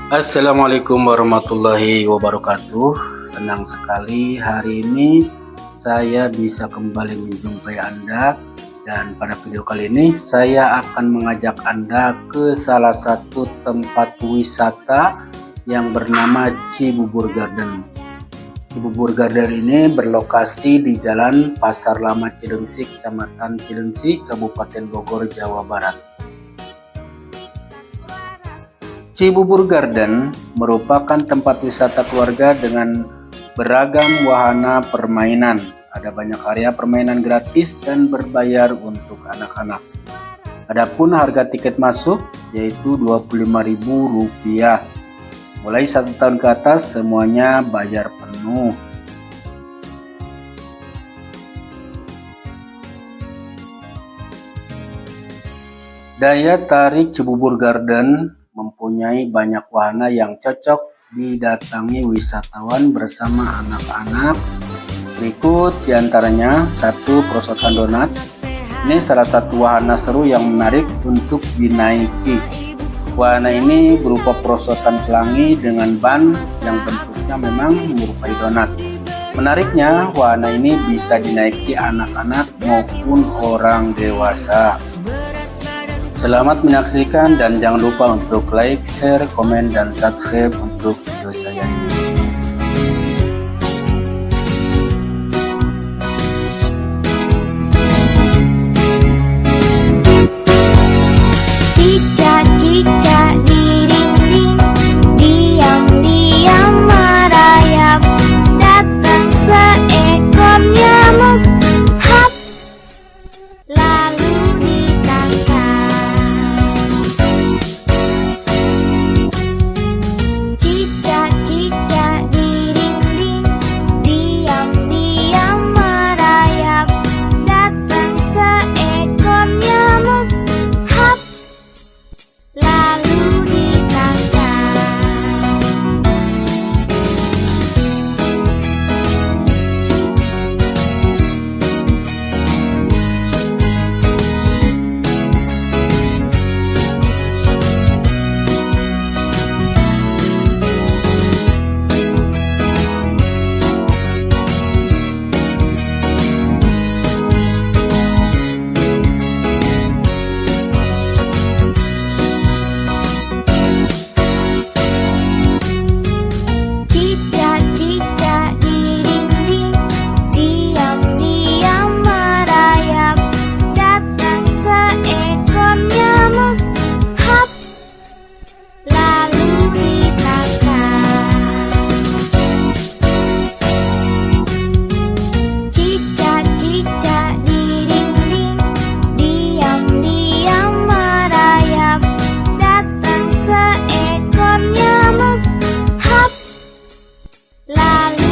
Assalamualaikum warahmatullahi wabarakatuh. Senang sekali hari ini saya bisa kembali menjumpai Anda, dan pada video kali ini saya akan mengajak Anda ke salah satu tempat wisata yang bernama Cibubur Garden. Cibubur Garden ini berlokasi di Jalan Pasar Lama Cilengsi, Kecamatan Cilengsi, Kabupaten Bogor, Jawa Barat. Cibubur Garden merupakan tempat wisata keluarga dengan beragam wahana permainan. Ada banyak area permainan gratis dan berbayar untuk anak-anak. Adapun harga tiket masuk yaitu Rp25.000. Mulai 1 tahun ke atas semuanya bayar penuh. Daya tarik Cibubur Garden mempunyai banyak wahana yang cocok didatangi wisatawan bersama anak-anak. Berikut diantaranya: 1. Perosotan donat. Ini salah satu wahana seru yang menarik untuk dinaiki. Wahana ini berupa perosotan pelangi dengan ban yang bentuknya memang menyerupai donat. Menariknya, wahana ini bisa dinaiki anak-anak maupun orang dewasa. Selamat menyaksikan dan jangan lupa untuk like, share, komen, dan subscribe untuk video saya ini. Cicak-cicak dinding-ding, diam-diam merayap, datang seekor nyamuk, hap, lalu ditangkap. Cicak-cicak dinding-ding, diam-diam merayap, datang seekor nyamuk, hap, lalu ditangkap. Cicak-cicak dinding-ding, diam-diam merayap, datang seekor nyamuk, hap, lalu ditangkap. Cicak-cicak dinding-ding, diam-diam merayap, datang seekor nyamuk, hap, lalu